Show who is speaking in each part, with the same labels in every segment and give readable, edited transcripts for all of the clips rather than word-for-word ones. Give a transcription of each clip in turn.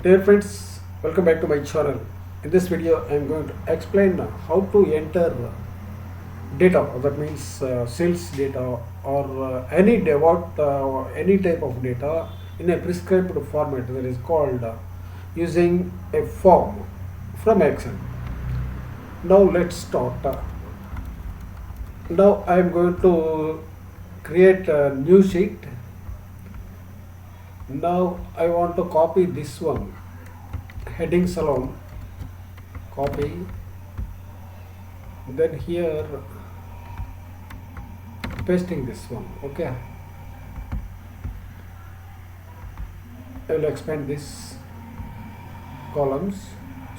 Speaker 1: Dear friends, welcome back to my channel. In this video, I am going to explain how to enter data. That means sales data or any type of data in a prescribed format that is called using a form from Excel. Now let's start. Now I am going to create a new sheet. Now I want to copy this one, heading salon, copy, then here pasting this one. Okay, I will expand this columns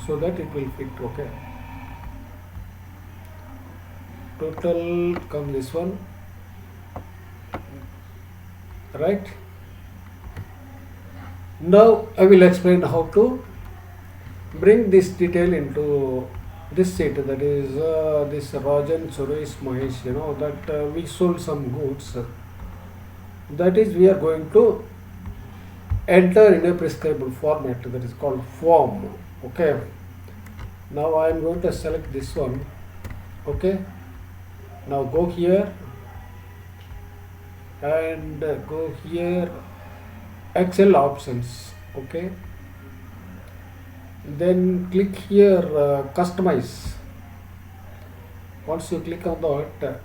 Speaker 1: so that it will fit. Okay, total come this one, right? Now I will explain how to bring this detail into this sheet, that is this Rajan, Suresh, Mahesh, that we sold some goods, that is we are going to enter in a prescribed format that is called form. Okay, now I am going to select this one. Okay, now go here and go here, Excel options. Okay, then click here customize. Once you click on that,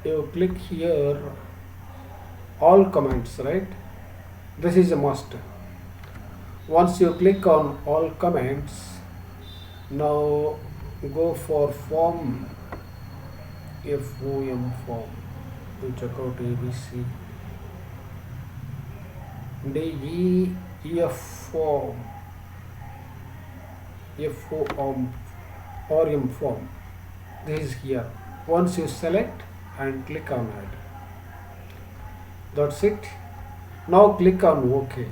Speaker 1: you click here all comments, right? This is a must. Once you click on all comments, now go for form, FOM form. You check out ABC, DEF form, FOM or M form. This is here. Once you select and click on it, that's it. Now click on OK.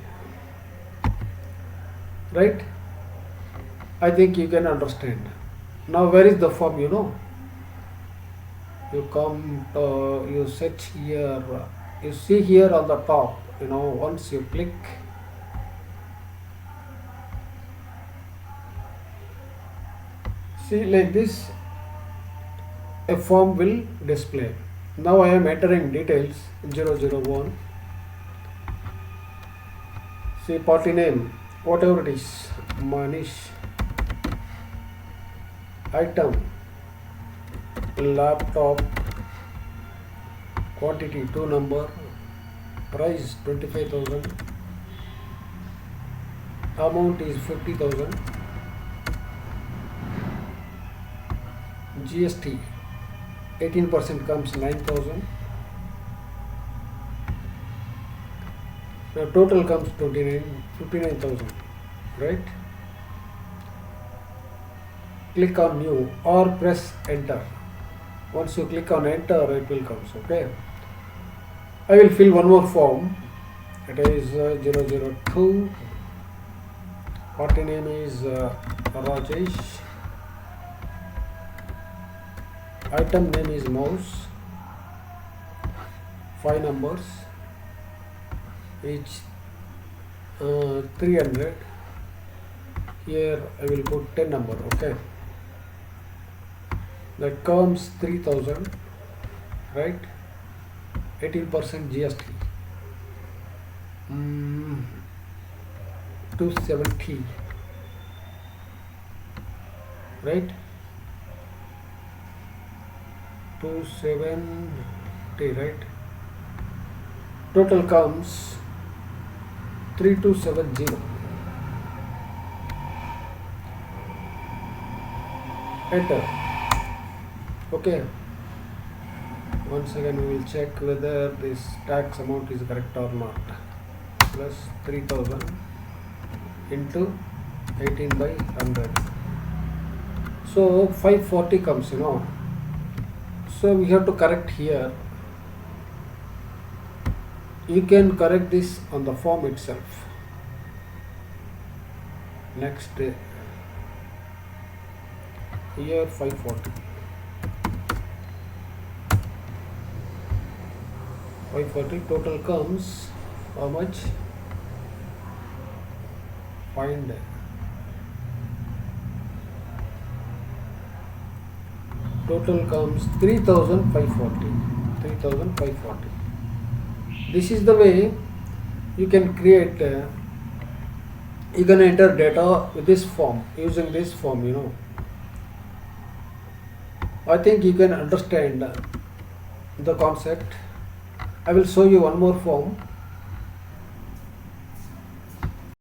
Speaker 1: Right? I think you can understand. Now where is the form? You come, you set here, you see here on the top, once you click, see like this, a form will display. Now I am entering details 001. See party name, whatever it is, Manish, item, laptop, quantity 2 number, price 25,000, amount is 50,000, GST 18% comes 9,000. Now total comes 59,000, right? Click on new or press enter. Once you click on enter, it will come. Okay, I will fill one more form. It is 002. Party name is Rajesh. Item name is mouse. 5 numbers, each 300. Here I will put 10 number. Okay, that comes 3,000, right? 18% GST, 270, right? 270, right? Total comes 3270. Enter. Okay, once again we will check whether this tax amount is correct or not. Plus 3000 into 18 by 100, so 540 comes. So we have to correct here. You can correct this on the form itself. Next, here 540. 540 total comes how much? find total comes 3540. 3540. This is the way you can create you can enter data with this form, using this form, I think you can understand the concept. I will show you one more form.